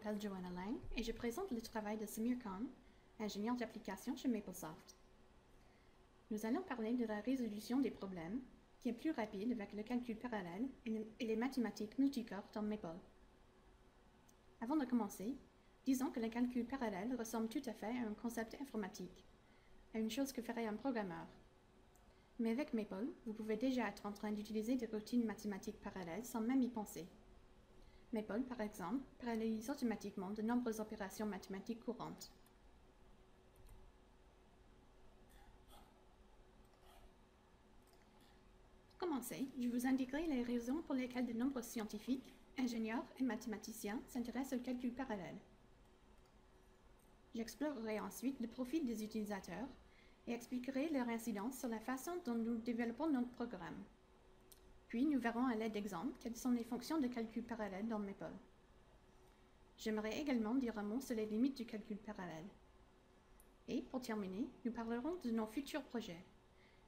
m'appelle Joanna Lang et je présente le travail de Samir Khan, ingénieur d'application chez Maplesoft. Nous allons parler de la résolution des problèmes, qui est plus rapide avec le calcul parallèle et les mathématiques multicorps dans Maple. Avant de commencer, disons que le calcul parallèle ressemble tout à fait à un concept informatique, à une chose que ferait un programmeur. Mais avec Maple, vous pouvez déjà être en train d'utiliser des routines mathématiques parallèles sans même y penser. Maple, par exemple, parallélise automatiquement de nombreuses opérations mathématiques courantes. Pour commencer, je vous indiquerai les raisons pour lesquelles de nombreux scientifiques, ingénieurs et mathématiciens s'intéressent au calcul parallèle. J'explorerai ensuite le profil des utilisateurs et expliquerai leur incidence sur la façon dont nous développons notre programme. Puis nous verrons à l'aide d'exemples quelles sont les fonctions de calcul parallèle dans Maple. J'aimerais également dire un mot sur les limites du calcul parallèle. Et pour terminer, nous parlerons de nos futurs projets.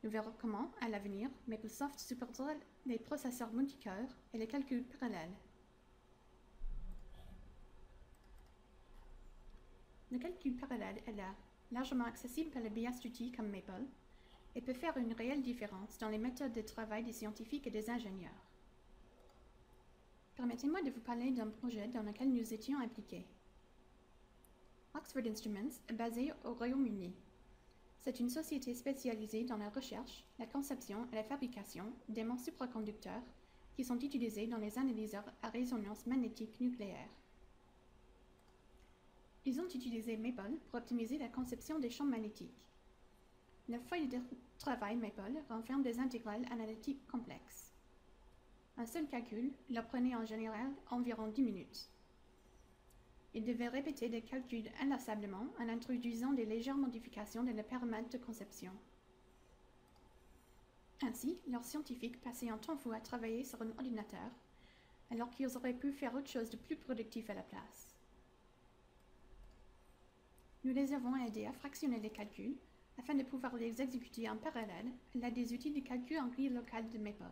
Nous verrons comment, à l'avenir, Maplesoft supportera les processeurs multicœurs et les calculs parallèles. Le calcul parallèle est là, largement accessible par les BIAS d'outils comme Maple, et peut faire une réelle différence dans les méthodes de travail des scientifiques et des ingénieurs. Permettez-moi de vous parler d'un projet dans lequel nous étions impliqués. Oxford Instruments est basé au Royaume-Uni. C'est une société spécialisée dans la recherche, la conception et la fabrication d'aimants supraconducteurs qui sont utilisés dans les analyseurs à résonance magnétique nucléaire. Ils ont utilisé Maple pour optimiser la conception des champs magnétiques. La feuille de travail Maple renferme des intégrales analytiques complexes. Un seul calcul leur prenait en général environ 10 minutes. Ils devaient répéter des calculs inlassablement en introduisant des légères modifications dans les paramètres de conception. Ainsi, leurs scientifiques passaient un temps fou à travailler sur un ordinateur, alors qu'ils auraient pu faire autre chose de plus productif à la place. Nous les avons aidés à fractionner les calculs afin de pouvoir les exécuter en parallèle à l'aide des outils de calcul en grille locale de Maple.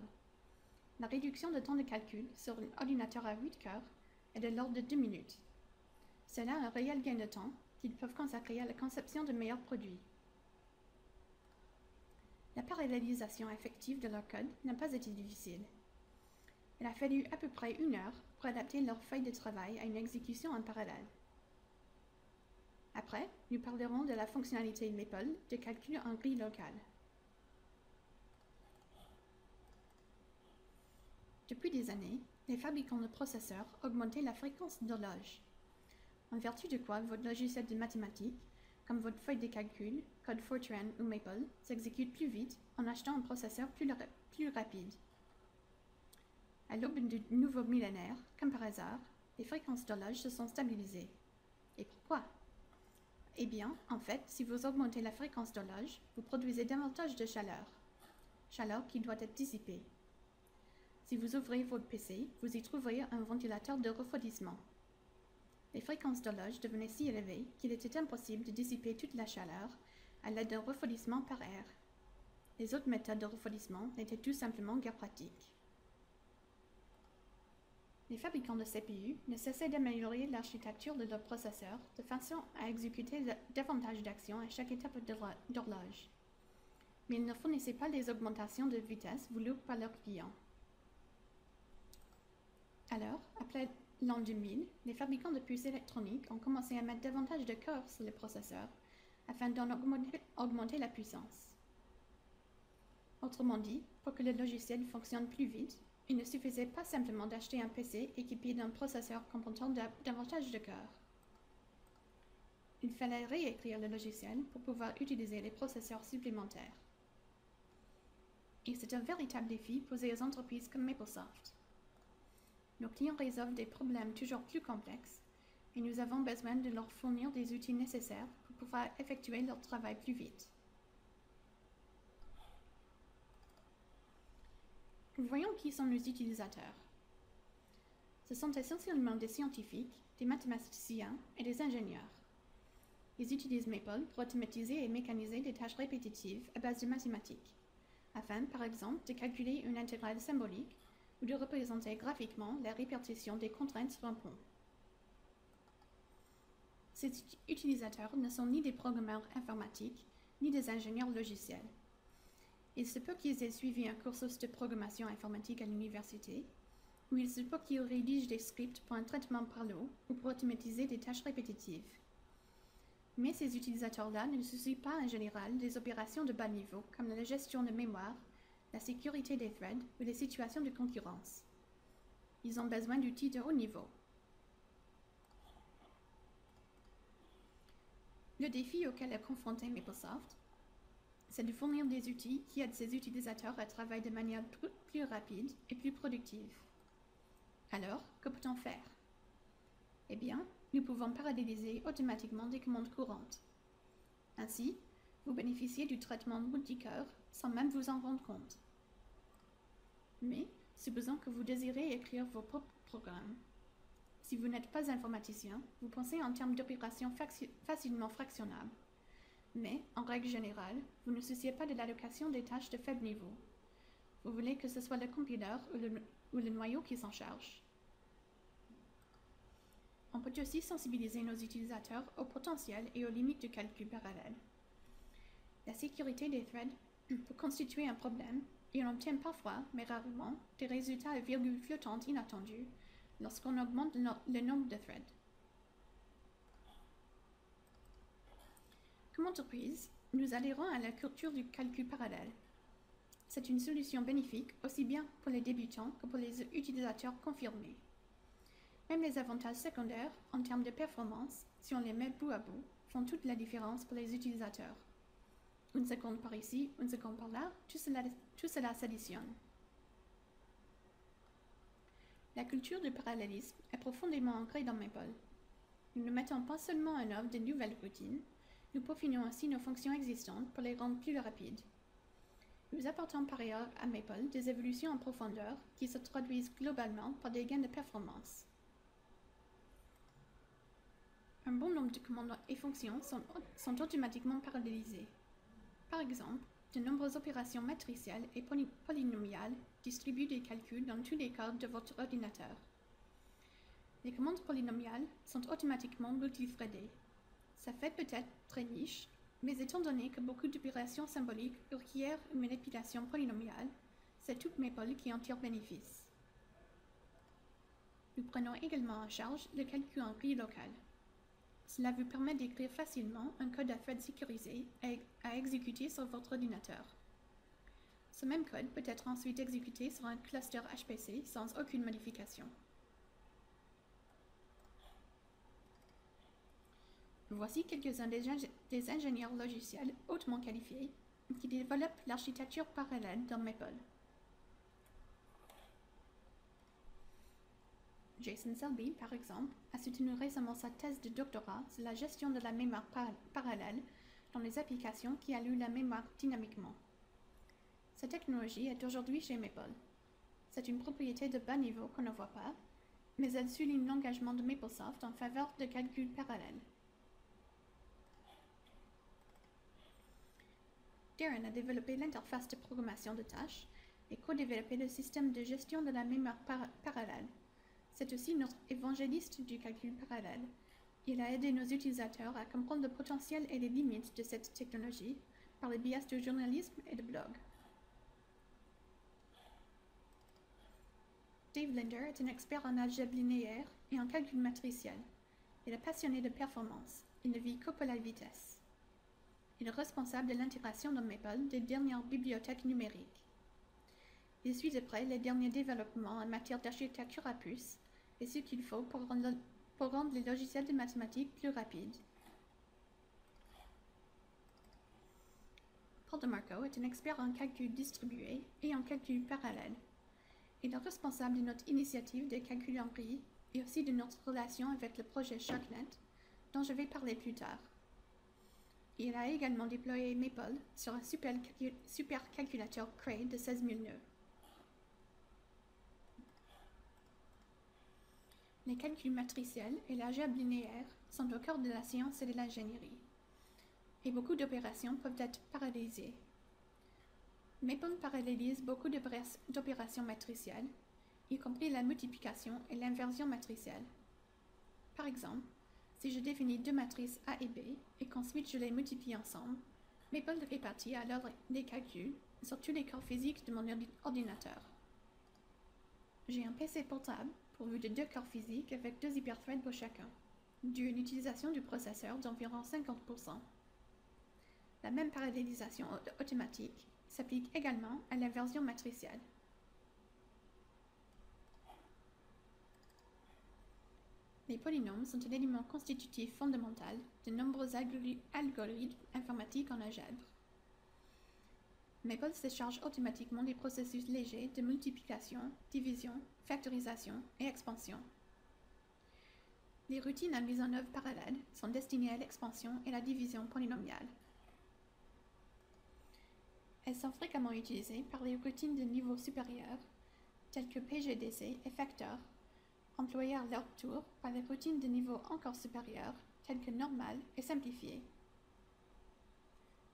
La réduction de temps de calcul sur un ordinateur à 8 cœurs est de l'ordre de 2 minutes. C'est là un réel gain de temps qu'ils peuvent consacrer à la conception de meilleurs produits. La parallélisation effective de leur code n'a pas été difficile. Il a fallu à peu près 1 heure pour adapter leur feuille de travail à une exécution en parallèle. Après, nous parlerons de la fonctionnalité Maple de calcul en grille locale. Depuis des années, les fabricants de processeurs augmentaient la fréquence d'horloge, en vertu de quoi votre logiciel de mathématiques, comme votre feuille de calcul, code Fortran ou Maple, s'exécute plus vite en achetant un processeur plus rapide. À l'aube du nouveau millénaire, comme par hasard, les fréquences d'horloge se sont stabilisées. Et pourquoi? Eh bien, en fait, si vous augmentez la fréquence d'horloge, vous produisez davantage de chaleur qui doit être dissipée. Si vous ouvrez votre PC, vous y trouverez un ventilateur de refroidissement. Les fréquences d'horloge devenaient si élevées qu'il était impossible de dissiper toute la chaleur à l'aide d'un refroidissement par air. Les autres méthodes de refroidissement n'étaient tout simplement guère pratiques. Les fabricants de CPU ne cessaient d'améliorer l'architecture de leurs processeurs de façon à exécuter davantage d'actions à chaque étape d'horloge. Mais ils ne fournissaient pas les augmentations de vitesse voulues par leurs clients. Alors, après l'an 2000, les fabricants de puces électroniques ont commencé à mettre davantage de cœurs sur les processeurs afin d'en augmenter la puissance. Autrement dit, pour que le logiciel fonctionne plus vite, il ne suffisait pas simplement d'acheter un PC équipé d'un processeur comportant davantage de cœurs. Il fallait réécrire le logiciel pour pouvoir utiliser les processeurs supplémentaires. Et c'est un véritable défi posé aux entreprises comme Maplesoft. Nos clients résolvent des problèmes toujours plus complexes et nous avons besoin de leur fournir des outils nécessaires pour pouvoir effectuer leur travail plus vite. Voyons qui sont nos utilisateurs. Ce sont essentiellement des scientifiques, des mathématiciens et des ingénieurs. Ils utilisent Maple pour automatiser et mécaniser des tâches répétitives à base de mathématiques, afin, par exemple, de calculer une intégrale symbolique ou de représenter graphiquement la répartition des contraintes sur un pont. Ces utilisateurs ne sont ni des programmeurs informatiques, ni des ingénieurs logiciels. Il se peut qu'ils aient suivi un cursus de programmation informatique à l'université, ou il se peut qu'ils rédigent des scripts pour un traitement par l'eau ou pour automatiser des tâches répétitives. Mais ces utilisateurs-là ne se soucient pas en général des opérations de bas niveau comme la gestion de mémoire, la sécurité des threads ou les situations de concurrence. Ils ont besoin d'outils de haut niveau. Le défi auquel est confronté MapleSoft, c'est de fournir des outils qui aident ses utilisateurs à travailler de manière plus rapide et plus productive. Alors, que peut-on faire? Eh bien, nous pouvons paralléliser automatiquement des commandes courantes. Ainsi, vous bénéficiez du traitement multicœur sans même vous en rendre compte. Mais, supposons que vous désirez écrire vos propres programmes. Si vous n'êtes pas informaticien, vous pensez en termes d'opérations facilement fractionnables. Mais, en règle générale, vous ne souciez pas de l'allocation des tâches de faible niveau. Vous voulez que ce soit le compiler ou le noyau qui s'en charge. On peut aussi sensibiliser nos utilisateurs au potentiel et aux limites du calcul parallèle. La sécurité des threads peut constituer un problème et on obtient parfois, mais rarement, des résultats à virgule flottante inattendus lorsqu'on augmente le nombre de threads. Comme entreprise, nous adhérons à la culture du calcul parallèle. C'est une solution bénéfique aussi bien pour les débutants que pour les utilisateurs confirmés. Même les avantages secondaires en termes de performance, si on les met bout à bout, font toute la différence pour les utilisateurs. Une seconde par ici, une seconde par là, tout cela s'additionne. La culture du parallélisme est profondément ancrée dans Maple. Nous ne mettons pas seulement en œuvre de nouvelles routines, nous peaufinons aussi nos fonctions existantes pour les rendre plus rapides. Nous apportons par ailleurs à Maple des évolutions en profondeur qui se traduisent globalement par des gains de performance. Un bon nombre de commandes et fonctions sont automatiquement parallélisées. Par exemple, de nombreuses opérations matricielles et polynomiales distribuent des calculs dans tous les codes de votre ordinateur. Les commandes polynomiales sont automatiquement multithreadées. Ça fait peut-être très niche, mais étant donné que beaucoup d'opérations symboliques requièrent une manipulation polynomiale, c'est tout Maple qui en tire bénéfice. Nous prenons également en charge le calcul en grille locale. Cela vous permet d'écrire facilement un code à thread sécurisé à exécuter sur votre ordinateur. Ce même code peut être ensuite exécuté sur un cluster HPC sans aucune modification. Voici quelques-uns des ingénieurs logiciels hautement qualifiés qui développent l'architecture parallèle dans Maple. Jason Selby, par exemple, a soutenu récemment sa thèse de doctorat sur la gestion de la mémoire parallèle dans les applications qui allouent la mémoire dynamiquement. Cette technologie est aujourd'hui chez Maple. C'est une propriété de bas niveau qu'on ne voit pas, mais elle souligne l'engagement de MapleSoft en faveur de calculs parallèles. Darren a développé l'interface de programmation de tâches et co-développé le système de gestion de la mémoire parallèle. C'est aussi notre évangéliste du calcul parallèle. Il a aidé nos utilisateurs à comprendre le potentiel et les limites de cette technologie par le biais du journalisme et de blog. Dave Linder est un expert en algèbre linéaire et en calcul matriciel. Il est passionné de performance. Il ne vit que pour la vitesse. Il est responsable de l'intégration dans Maple des dernières bibliothèques numériques. Il suit de près les derniers développements en matière d'architecture à puces et ce qu'il faut pour rendre les logiciels de mathématiques plus rapides. Paul DeMarco est un expert en calcul distribué et en calcul parallèle. Il est responsable de notre initiative de calcul en grille et aussi de notre relation avec le projet SharkNet, dont je vais parler plus tard. Il a également déployé Maple sur un supercalculateur Cray de 16 000 nœuds. Les calculs matriciels et l'algèbre linéaire sont au cœur de la science et de l'ingénierie, et beaucoup d'opérations peuvent être parallélisées. Maple parallélise beaucoup d'opérations matricielles, y compris la multiplication et l'inversion matricielle. Par exemple, Si je définis deux matrices A et B et qu'ensuite je les multiplie ensemble, Maple répartit alors les calculs sur tous les corps physiques de mon ordinateur. J'ai un PC portable pourvu de deux corps physiques avec deux hyperthreads pour chacun, dû à une utilisation du processeur d'environ 50%. La même parallélisation automatique s'applique également à l'inversion matricielle. Les polynômes sont un élément constitutif fondamental de nombreux algorithmes informatiques en algèbre. Maple se charge automatiquement des processus légers de multiplication, division, factorisation et expansion. Les routines à mise en œuvre parallèle sont destinées à l'expansion et la division polynomiale. Elles sont fréquemment utilisées par les routines de niveau supérieur, telles que PGDC et Factor, employées à leur tour par les routines de niveau encore supérieur, telles que normal et simplifié.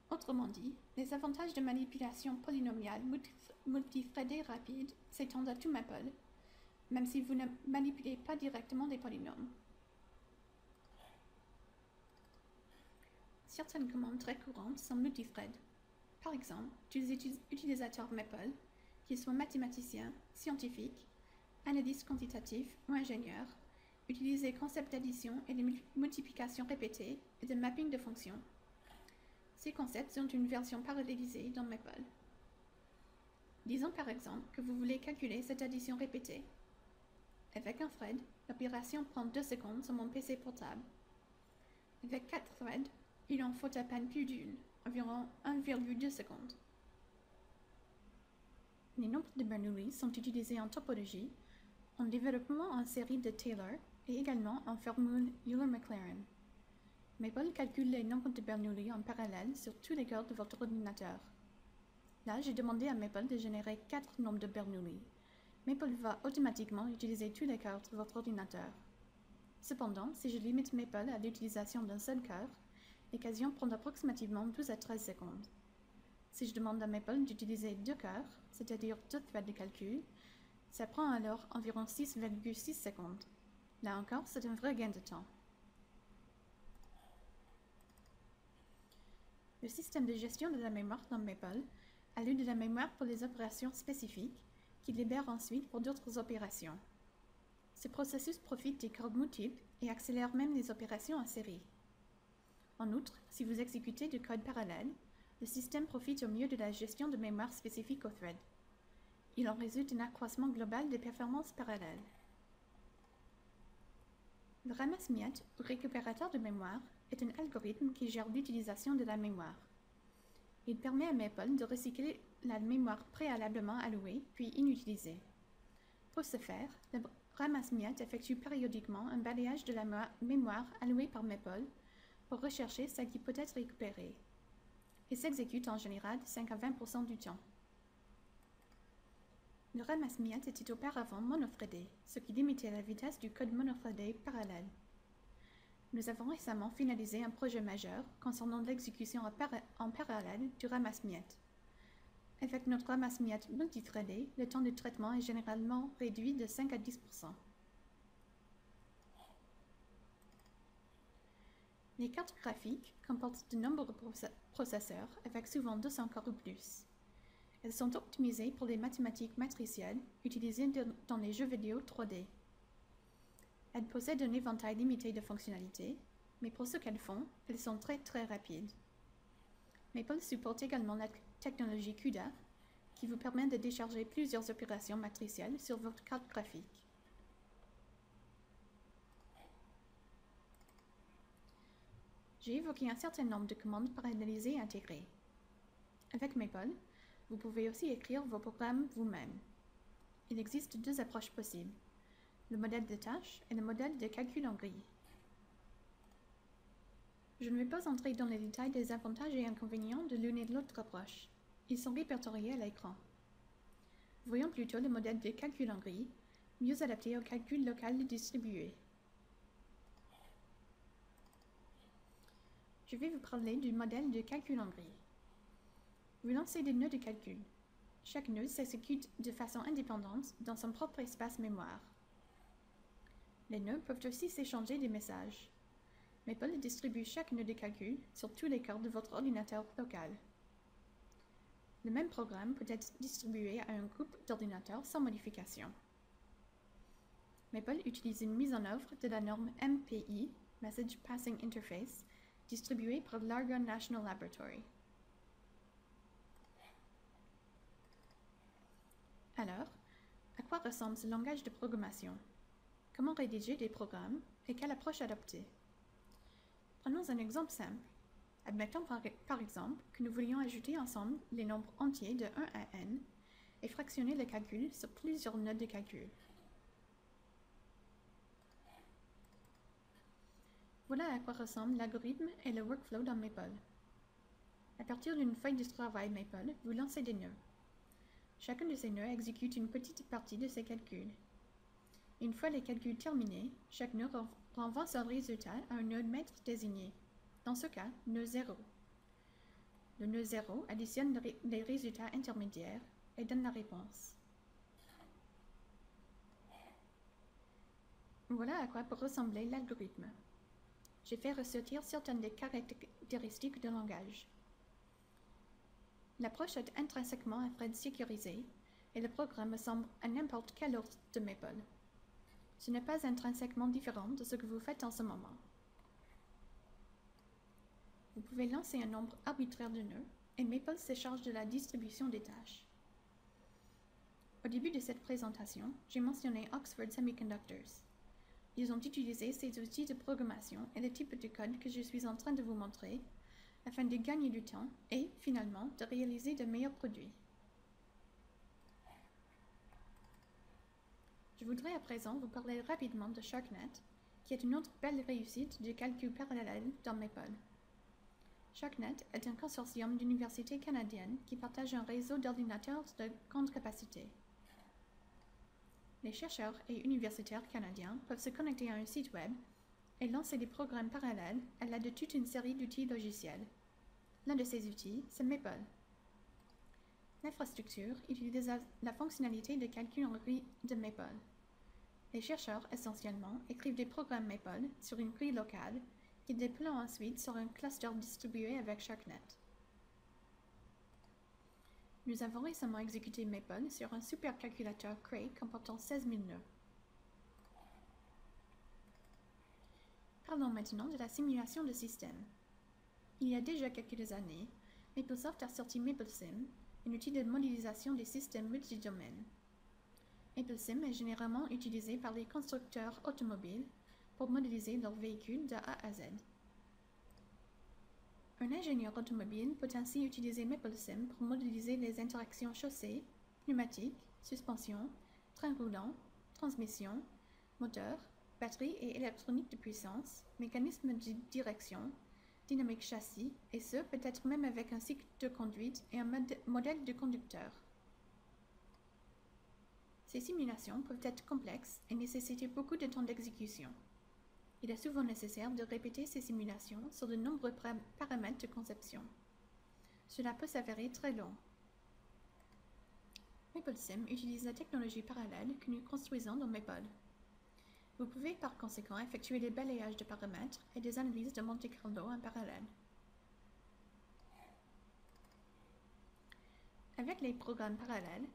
Autrement dit, les avantages de manipulation polynomiale multithreadée rapide s'étendent à tout Maple, même si vous ne manipulez pas directement des polynômes. Certaines commandes très courantes sont multithread. Par exemple, tous les utilisateurs Maple, qu'ils soient mathématiciens, scientifiques, analystes quantitatifs ou ingénieurs, utilisent les concepts d'addition et de multiplication répétée et de mapping de fonctions. Ces concepts ont une version parallélisée dans Maple. Disons par exemple que vous voulez calculer cette addition répétée. Avec un thread, l'opération prend 2 secondes sur mon PC portable. Avec 4 threads, il en faut à peine plus d'une, environ 1,2 secondes. Les nombres de Bernoulli sont utilisés en topologie, en développement en série de Taylor et également en formule Euler-Maclaurin. Maple calcule les nombres de Bernoulli en parallèle sur tous les cœurs de votre ordinateur. Là, j'ai demandé à Maple de générer 4 nombres de Bernoulli. Maple va automatiquement utiliser tous les cœurs de votre ordinateur. Cependant, si je limite Maple à l'utilisation d'un seul cœur, l'équation prend approximativement 12 à 13 secondes. Si je demande à Maple d'utiliser 2 cœurs, c'est-à-dire 2 threads de calcul, ça prend alors environ 6,6 secondes. Là encore, c'est un vrai gain de temps. Le système de gestion de la mémoire dans Maple alloue de la mémoire pour les opérations spécifiques, qu'il libère ensuite pour d'autres opérations. Ce processus profite des corps multiples et accélère même les opérations en série. En outre, si vous exécutez du code parallèle, le système profite au mieux de la gestion de mémoire spécifique au thread. Il en résulte un accroissement global des performances parallèles. Le ramasse-miettes, ou récupérateur de mémoire, est un algorithme qui gère l'utilisation de la mémoire. Il permet à Maple de recycler la mémoire préalablement allouée puis inutilisée. Pour ce faire, le ramasse-miettes effectue périodiquement un balayage de la mémoire allouée par Maple pour rechercher celle qui peut être récupérée. Il s'exécute en général 5 à 20% du temps. Le ramasse-miettes était auparavant monothreadé, ce qui limitait la vitesse du code monothreadé parallèle. Nous avons récemment finalisé un projet majeur concernant l'exécution en parallèle du ramasse-miettes. Avec notre ramasse-miettes multithreadé, le temps de traitement est généralement réduit de 5 à 10%. Les cartes graphiques comportent de nombreux processeurs avec souvent 200 corps ou plus. Elles sont optimisées pour les mathématiques matricielles utilisées dans les jeux vidéo 3D. Elles possèdent un éventail limité de fonctionnalités, mais pour ce qu'elles font, elles sont très rapides. Maple supporte également la technologie CUDA, qui vous permet de décharger plusieurs opérations matricielles sur votre carte graphique. J'ai évoqué un certain nombre de commandes parallélisées et intégrées. Avec Maple, vous pouvez aussi écrire vos programmes vous-même. Il existe 2 approches possibles, le modèle de tâche et le modèle de calcul en grille. Je ne vais pas entrer dans les détails des avantages et inconvénients de l'une et de l'autre approche. Ils sont répertoriés à l'écran. Voyons plutôt le modèle de calcul en grille, mieux adapté au calcul local distribué. Je vais vous parler du modèle de calcul en grille. Vous lancez des nœuds de calcul. Chaque nœud s'exécute de façon indépendante dans son propre espace mémoire. Les nœuds peuvent aussi s'échanger des messages. Maple distribue chaque nœud de calcul sur tous les corps de votre ordinateur local. Le même programme peut être distribué à un groupe d'ordinateurs sans modification. Maple utilise une mise en œuvre de la norme MPI, Message Passing Interface, distribuée par l'Argonne National Laboratory. Alors, à quoi ressemble ce langage de programmation? Comment rédiger des programmes et quelle approche adopter? Prenons un exemple simple. Admettons par exemple que nous voulions ajouter ensemble les nombres entiers de 1 à n et fractionner le calcul sur plusieurs nœuds de calcul. Voilà à quoi ressemble l'algorithme et le workflow dans Maple. À partir d'une feuille de travail Maple, vous lancez des nœuds. Chacun de ces nœuds exécute une petite partie de ses calculs. Une fois les calculs terminés, chaque nœud renvoie son résultat à un nœud maître désigné. Dans ce cas, nœud 0. Le nœud 0 additionne les résultats intermédiaires et donne la réponse. Voilà à quoi peut ressembler l'algorithme. J'ai fait ressortir certaines des caractéristiques du langage. L'approche est intrinsèquement un thread sécurisé et le programme ressemble à n'importe quel autre de Maple. Ce n'est pas intrinsèquement différent de ce que vous faites en ce moment. Vous pouvez lancer un nombre arbitraire de nœuds et Maple se charge de la distribution des tâches. Au début de cette présentation, j'ai mentionné Oxford Semiconductors. Ils ont utilisé ces outils de programmation et le type de code que je suis en train de vous montrer afin de gagner du temps et, finalement, de réaliser de meilleurs produits. Je voudrais à présent vous parler rapidement de SharkNet, qui est une autre belle réussite de calcul parallèle dans Maple. SharkNet est un consortium d'universités canadiennes qui partagent un réseau d'ordinateurs de grande capacité. Les chercheurs et universitaires canadiens peuvent se connecter à un site web et lancer des programmes parallèles à l'aide de toute une série d'outils logiciels. L'un de ces outils, c'est Maple. L'infrastructure utilise la fonctionnalité de calcul en grille de Maple. Les chercheurs, essentiellement, écrivent des programmes Maple sur une grille locale qu'ils déploient ensuite sur un cluster distribué avec SharkNet. Nous avons récemment exécuté Maple sur un supercalculateur Cray comportant 16 000 nœuds. Parlons maintenant de la simulation de système. Il y a déjà quelques années, Maplesoft a sorti MapleSim, un outil de modélisation des systèmes multidomaines. MapleSim est généralement utilisé par les constructeurs automobiles pour modéliser leurs véhicules de A à Z. Un ingénieur automobile peut ainsi utiliser MapleSim pour modéliser les interactions chaussée, pneumatique, suspension, train roulant, transmission, moteur, batterie et électronique de puissance, mécanisme de direction, dynamique châssis, et ce, peut-être même avec un cycle de conduite et un modèle de conducteur. Ces simulations peuvent être complexes et nécessiter beaucoup de temps d'exécution. Il est souvent nécessaire de répéter ces simulations sur de nombreux paramètres de conception. Cela peut s'avérer très long. MapleSim utilise la technologie parallèle que nous construisons dans Maple. Vous pouvez par conséquent effectuer des balayages de paramètres et des analyses de Monte Carlo en parallèle. Avec les programmes parallèles,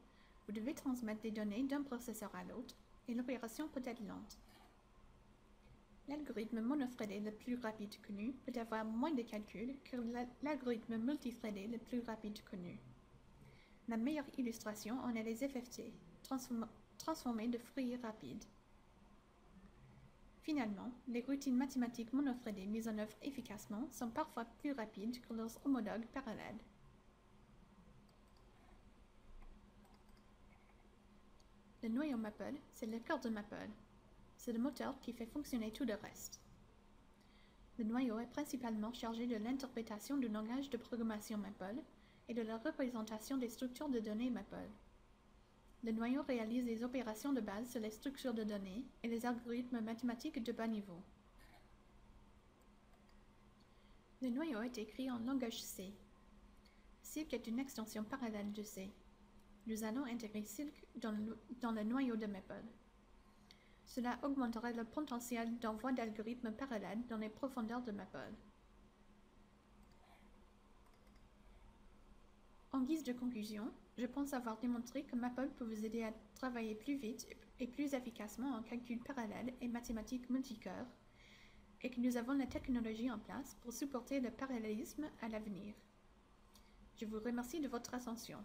vous devez transmettre des données d'un processeur à l'autre et l'opération peut être lente. L'algorithme monothreadé le plus rapide connu peut avoir moins de calculs que l'algorithme multithreadé le plus rapide connu. La meilleure illustration en est les FFT, transformés de fruits rapides. Finalement, les routines mathématiques monothreadées mises en œuvre efficacement sont parfois plus rapides que leurs homologues parallèles. Le noyau Maple, c'est le cœur de Maple. C'est le moteur qui fait fonctionner tout le reste. Le noyau est principalement chargé de l'interprétation du langage de programmation Maple et de la représentation des structures de données Maple. Le noyau réalise les opérations de base sur les structures de données et les algorithmes mathématiques de bas niveau. Le noyau est écrit en langage C. Silk est une extension parallèle de C. Nous allons intégrer Silk dans le noyau de Maple. Cela augmenterait le potentiel d'envoi d'algorithmes parallèles dans les profondeurs de Maple. En guise de conclusion, je pense avoir démontré que Maple peut vous aider à travailler plus vite et plus efficacement en calcul parallèle et mathématiques multicœurs, et que nous avons la technologie en place pour supporter le parallélisme à l'avenir. Je vous remercie de votre attention.